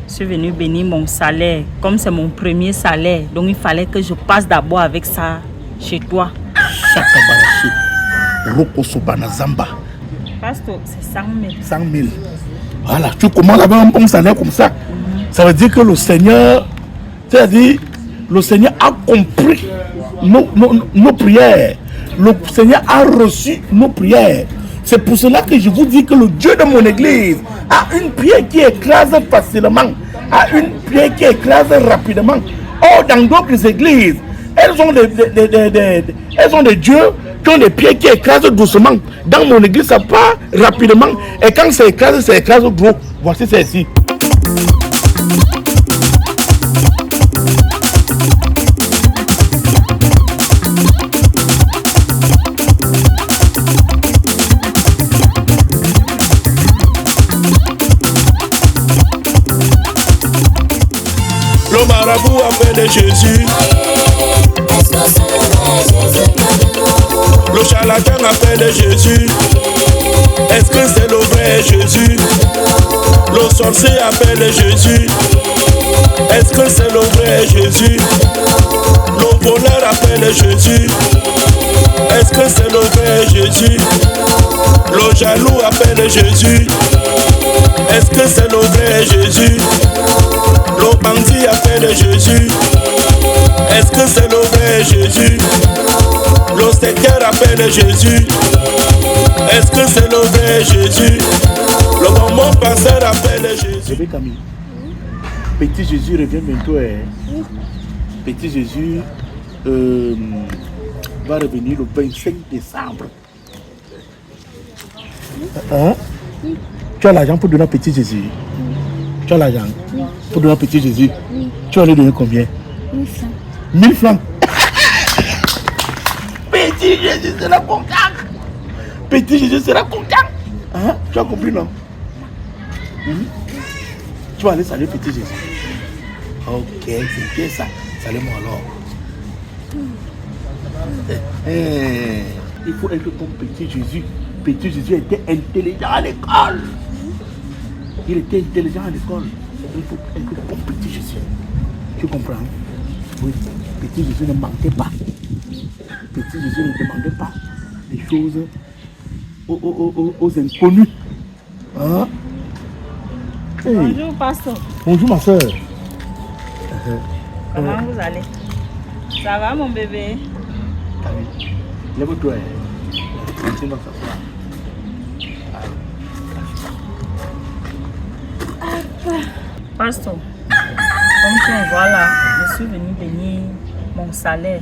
Je suis venu bénir mon salaire. Comme c'est mon premier salaire, donc il fallait que je passe d'abord avec ça chez toi. Pasteur, c'est 100 000. 100 000. Voilà, tu commences avec un bon salaire comme ça. Ça veut dire que le Seigneur, c'est-à-dire, le Seigneur a compris nos prières. Le Seigneur a reçu nos prières. C'est pour cela que je vous dis que le Dieu de mon église a une prière qui écrase facilement, a une prière qui écrase rapidement. Or, dans d'autres églises, elles ont des dieux qui ont des pieds qui écrasent doucement. Dans mon église, ça part rapidement. Et quand ça écrase gros. Voici celle-ci. Le marabout appelle Jésus. Le charlatan appelle Jésus. Est-ce que c'est le vrai Jésus? Le sorcier appelle Jésus. Est-ce que c'est le vrai Jésus? Le voleur appelle Jésus. Est-ce que c'est le vrai Jésus? Le jaloux appelle Jésus. Est-ce que c'est le vrai Jésus? Le bandit appelle Jésus. Est-ce que c'est le vrai Jésus? Le secteur appelle Jésus. Est-ce que c'est le vrai Jésus? Le bon pasteur appelle Jésus. Bébé Camille, petit Jésus revient bientôt. Petit Jésus va revenir le 25 décembre. Hein? Tu as l'argent pour donner à petit Jésus? Tu as l'argent pour donner à petit Jésus? Tu vas lui donner combien? 1000 francs. 1000 francs. Petit Jésus sera content. Petit Jésus sera content. Hein? Tu as compris, non? Tu vas aller saluer petit Jésus. Ok, c'est bien ça. Salut-moi alors. Il faut être comme petit Jésus. Petit Jésus était intelligent à l'école. Il était intelligent à l'école. Il faut être comme petit Jésus. Tu comprends? Oui. Petit Jésus ne mentait pas. Petit Jésus ne demandait pas des choses aux inconnus. Hein? Hey. Bonjour, pasteur. Bonjour, ma soeur. Comment vous allez? Ça va, mon bébé? Lève-toi. Laissez-moi s'asseoir. Pasteur, comme tu me vois là, je suis venu bénir mon salaire.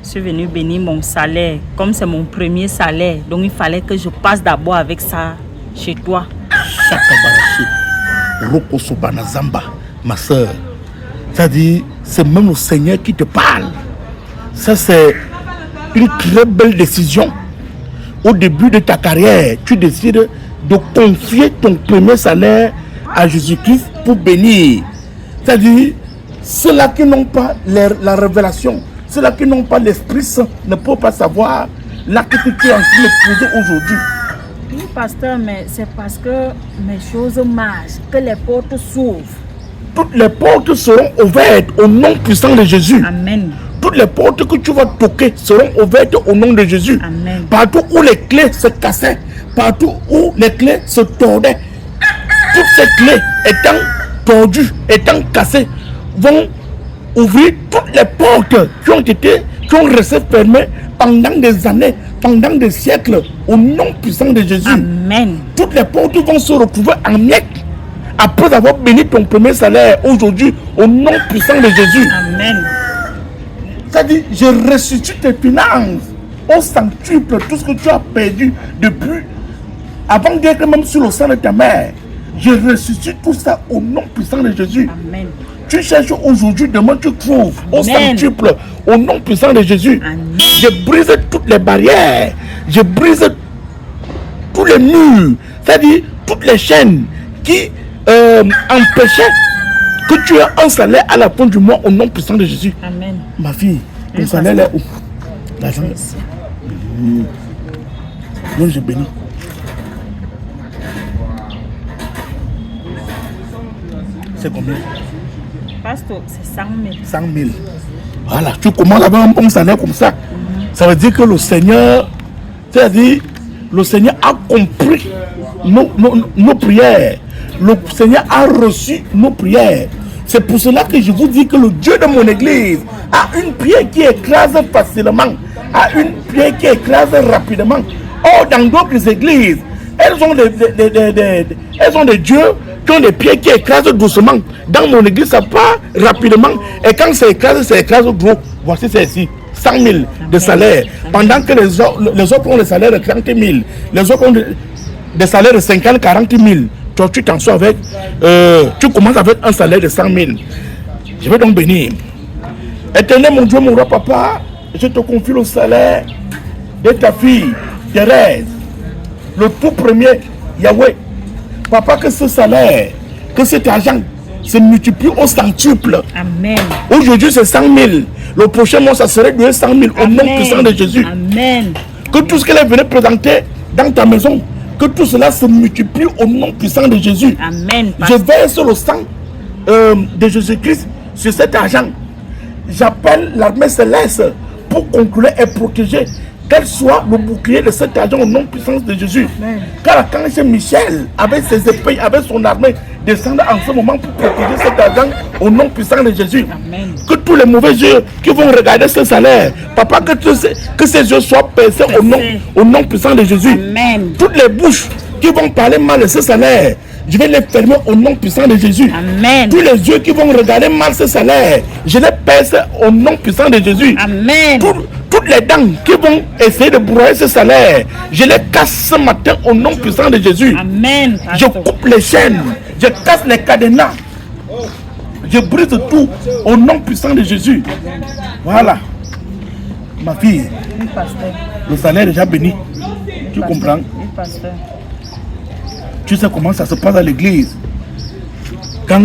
Je suis venu bénir mon salaire. Comme c'est mon premier salaire, donc il fallait que je passe d'abord avec ça chez toi. Ma soeur, c'est-à-dire, c'est même le Seigneur qui te parle. Ça, c'est une très belle décision. Au début de ta carrière, tu décides de confier ton premier salaire à Jésus-Christ pour bénir. C'est-à-dire, ceux-là qui n'ont pas la révélation, ceux-là qui n'ont pas l'Esprit Saint ne peuvent pas savoir l'acte que tu es en train de poser aujourd'hui. Oui, pasteur, mais c'est parce que mes choses marchent, que les portes s'ouvrent. Toutes les portes seront ouvertes au nom puissant de Jésus. Amen. Toutes les portes que tu vas toquer seront ouvertes au nom de Jésus. Amen. Partout où les clés se cassaient, partout où les clés se tordaient, toutes ces clés étant tordues, étant cassées, vont ouvrir toutes les portes qui ont resté fermées pendant des années, pendant des siècles, au nom puissant de Jésus. Amen. Toutes les portes vont se retrouver en miettes après avoir béni ton premier salaire aujourd'hui, au nom puissant de Jésus. Amen. C'est-à-dire, je ressuscite tes finances au centuple, tout ce que tu as perdu depuis, avant d'être même sur le sein de ta mère. Je ressuscite tout ça au nom puissant de Jésus. Amen. Tu cherches aujourd'hui, demain tu trouves au centuple, au nom puissant de Jésus. Amen. Je brise toutes les barrières, je brise tous les murs, c'est-à-dire toutes les chaînes qui empêchaient que tu aies un salaire à la fin du mois au nom puissant de Jésus. Amen. Ma fille, ton salaire est où? L'argent. Donc je bénis. c'est combien? Pasteur, c'est 100 000. 100 000. Voilà, tu commences avec un bon salaire comme ça. Ça veut dire que le Seigneur, c'est-à-dire, le Seigneur a compris nos prières. Le Seigneur a reçu nos prières. C'est pour cela que je vous dis que le Dieu de mon église a une prière qui écrase facilement, a une prière qui écrase rapidement. Or, dans d'autres églises, elles ont des dieux qui ont des pieds qui écrasent doucement. Dans mon église, ça part rapidement. Et quand ça écrase gros. Voici celle-ci. 100 000 de salaire. Pendant que les autres ont des salaires de 30 000. Les autres ont des salaires de 50, 40 000. Toi, tu t'en sors avec... tu commences avec un salaire de 100 000. Je vais donc bénir. Éternel, mon Dieu, mon roi, papa, je te confie le salaire de ta fille, Thérèse. Le tout premier, Yahweh. Papa, que ce salaire, que cet argent se multiplie au centuple. Amen. Aujourd'hui, c'est 100 000. Le prochain mois, ça serait 200 000 au nom puissant de Jésus. Amen. Que tout ce qu'elle est venue présenter dans ta maison, que tout cela se multiplie au nom puissant de Jésus. Amen. Je verse le sang de Jésus-Christ sur cet argent. J'appelle l'armée céleste pour conclure et protéger. Qu'elle soit le bouclier de cet argent au nom puissant de Jésus. Amen. Car quand c'est Michel, avec ses épées, avec son armée, descend en ce moment pour protéger cet argent au nom puissant de Jésus. Amen. Que tous les mauvais yeux qui vont regarder ce salaire, papa, que ces yeux soient percés au nom puissant de Jésus. Amen. Toutes les bouches qui vont parler mal de ce salaire, je vais les fermer au nom puissant de Jésus. Amen. Tous les yeux qui vont regarder mal ce salaire, je les perce au nom puissant de Jésus. Amen. Toutes les dents qui vont essayer de broyer ce salaire, je les casse ce matin au nom puissant de Jésus. Amen. Je coupe les chaînes, je casse les cadenas, je brise tout au nom puissant de Jésus. Voilà. Ma fille, le salaire est déjà béni. Tu comprends? Tu sais comment ça se passe à l'église. Quand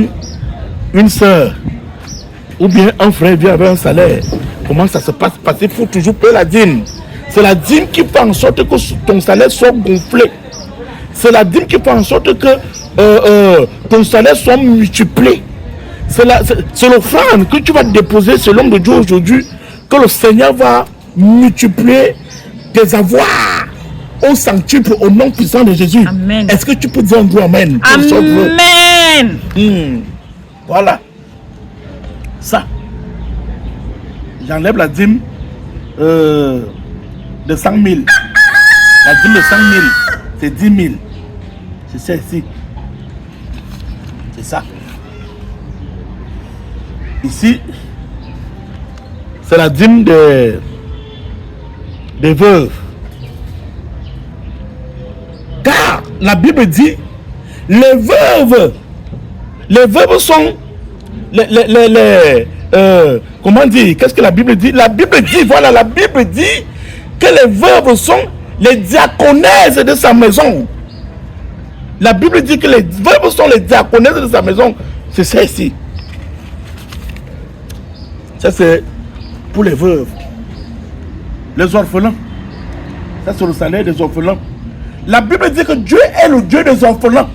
une soeur ou bien un frère vient avec un salaire, comment ça se passe? Parce qu'il faut toujours payer la dîme. C'est la dîme qui fait en sorte que ton salaire soit gonflé. C'est la dîme qui fait en sorte que ton salaire soit multiplié. C'est l'offrande que tu vas déposer selon le Dieu aujourd'hui, que le Seigneur va multiplier tes avoirs au centuple au nom puissant de Jésus. Amen. Est-ce que tu peux dire un gros amen? Amen. Voilà. Ça. J'enlève la dîme de 100 000. La dîme de 100 000, c'est 10 000. C'est celle-ci. C'est ça. Ici, c'est la dîme des veuves. Car la Bible dit, les veuves sont comment dire? Qu'est-ce que la Bible dit? La Bible dit, voilà, la Bible dit que les veuves sont les diaconesses de sa maison. La Bible dit que les veuves sont les diaconesses de sa maison. C'est ça ici. Ça c'est pour les veuves. Les orphelins. Ça c'est le salaire des orphelins. La Bible dit que Dieu est le Dieu des orphelins,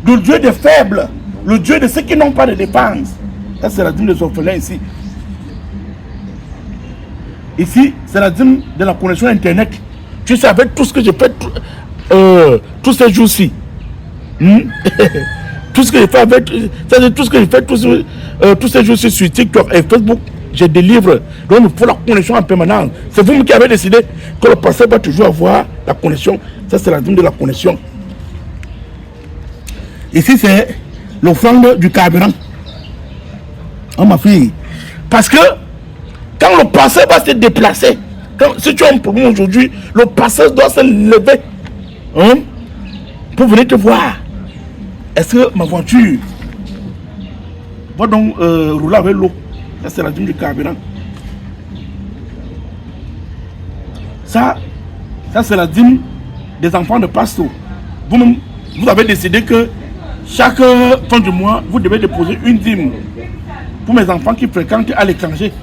le Dieu des faibles, le Dieu de ceux qui n'ont pas de dépenses. Ça c'est la dîme des orphelins ici. Ici, c'est la dîme de la connexion internet. Tu sais, avec tout ce que j'ai fait tous ces jours-ci. Tout ce que j'ai fait avec, tout ce que j'ai fait tous ces jours-ci sur TikTok et Facebook, je délivre. Donc il faut la connexion en permanence. C'est vous qui avez décidé que le pasteur va toujours avoir la connexion. Ça c'est la dîme de la connexion. Ici c'est l'offrande du carburant. Oh ma fille. Parce que quand le pasteur va se déplacer, si tu as un problème aujourd'hui, le pasteur doit se lever pour venir te voir. Est-ce que ma voiture va donc rouler avec l'eau? Ça c'est la dîme du carburant. Ça c'est la dîme des enfants de pasteur. Vous avez décidé que chaque fin du mois, vous devez déposer une dîme pour mes enfants qui fréquentent à l'étranger.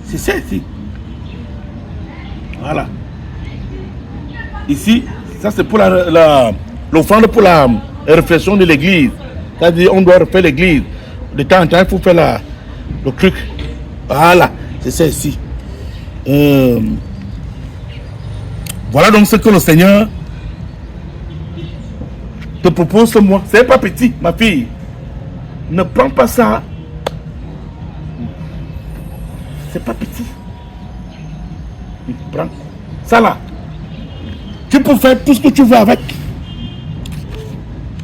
C'est ça ici. Voilà. Ici, ça c'est pour l'offrande pour la réflexion de l'église. C'est-à-dire on doit refaire l'église. de temps en temps, il faut faire le truc. Voilà, c'est ça ici. Voilà donc ce que le Seigneur te propose ce mois. C'est pas petit, ma fille. Ne prends pas ça. C'est pas petit. Prends ça là. Tu peux faire tout ce que tu veux avec.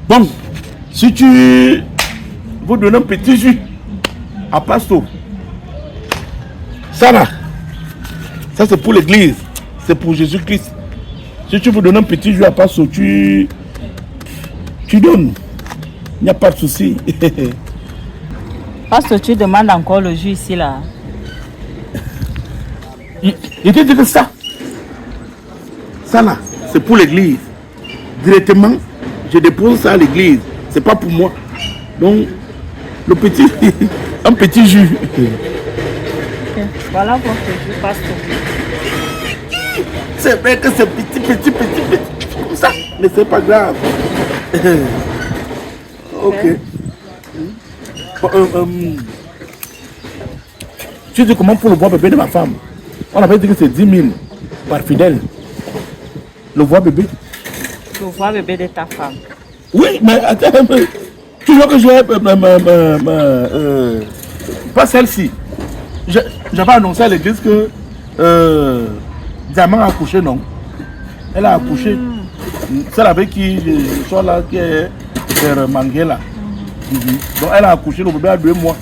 Bon, si tu veux donner un petit jus à Pasto, ça là, ça c'est pour l'église, c'est pour Jésus-Christ. Si tu veux donner un petit jus à Pasto, tu donnes. Il n'y a pas de souci. Parce que tu demandes encore le jus ici là. Il te dit que ça là, c'est pour l'église. Directement, je dépose ça à l'église. C'est pas pour moi. Donc, le petit, un petit jus. Okay. Voilà votre jus, pasteur. C'est vrai que c'est petit, comme ça. Mais c'est pas grave. Ok. Tu dis comment pour le voix bébé de ma femme? On avait dit que c'est 10 000 par fidèle. Le voix bébé. Le voix bébé de ta femme. Oui, mais attends un peu. Tu vois que j'ai... pas celle-ci. J'avais annoncé à l'église que Diamant a accouché, non? Elle a accouché. Celle avec qui je suis là, qui est vers Manguela. Donc elle a accouché, le bébé a 2 mois.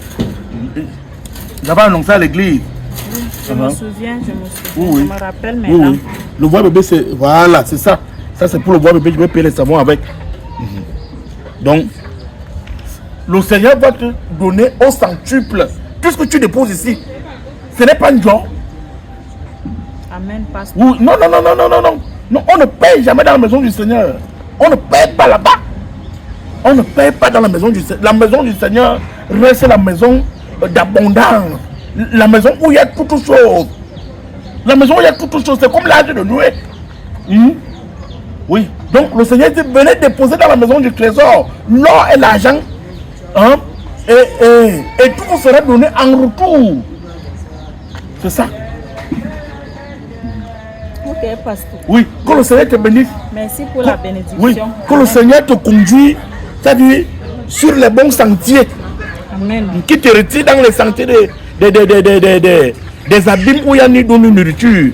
J'avais annoncé à l'église. Je me souviens, oui. Je me rappelle maintenant. Oui. Le voix bébé, c'est... Voilà, c'est ça. Ça, c'est pour le voix bébé, je vais payer les savons avec. Donc, le Seigneur va te donner au centuple tout ce que tu déposes ici. Ce n'est pas un job. Amen, pasteur. Oui. Non. Non, on ne paye jamais dans la maison du Seigneur. On ne paye pas là-bas. On ne paye pas dans la maison du Seigneur. La maison du Seigneur reste la maison d'abondance. La maison où il y a toutes choses. La maison où il y a toutes choses, c'est comme l'âge de Noé. Oui. Donc le Seigneur dit, venez déposer dans la maison du trésor l'or et l'argent. Hein? Et tout vous sera donné en retour. C'est ça. Ok, pasteur. Oui. Que le Seigneur te bénisse. Merci pour la bénédiction. Oui. Que le Seigneur te conduise, c'est-à-dire sur les bons sentiers. Amen. Qui te retire dans les sentiers des abîmes où il y a ni de nourriture.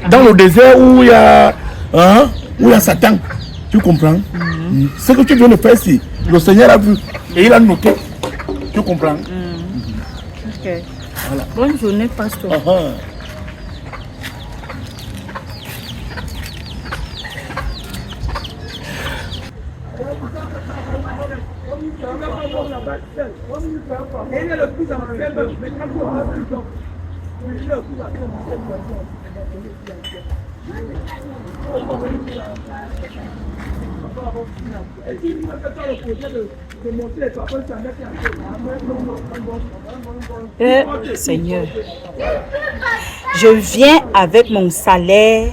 Dans le désert où il y a, où il y a Satan. Tu comprends? Ce que tu viens de faire ici, le Seigneur a vu et il a noté. Tu comprends? Ok. Voilà. Bonne journée, pasteur. Seigneur, je viens avec mon salaire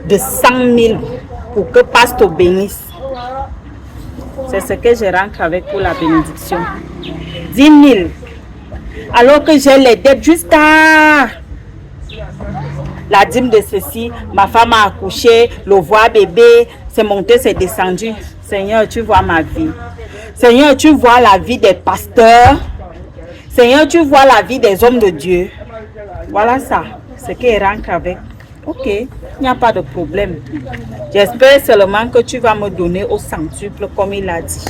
de 100 000 pour que pasteur bénisse. C'est ce que je rentre avec pour la bénédiction. 10 000. Alors que j'ai les dettes jusqu'à la dîme de ceci. Ma femme a accouché, le voix bébé, c'est monté, c'est descendu. Seigneur, tu vois ma vie. Seigneur, tu vois la vie des pasteurs. Seigneur, tu vois la vie des hommes de Dieu. Voilà ça. Ce qui rentre avec. Ok, il n'y a pas de problème. J'espère seulement que tu vas me donner au centuple comme il a dit.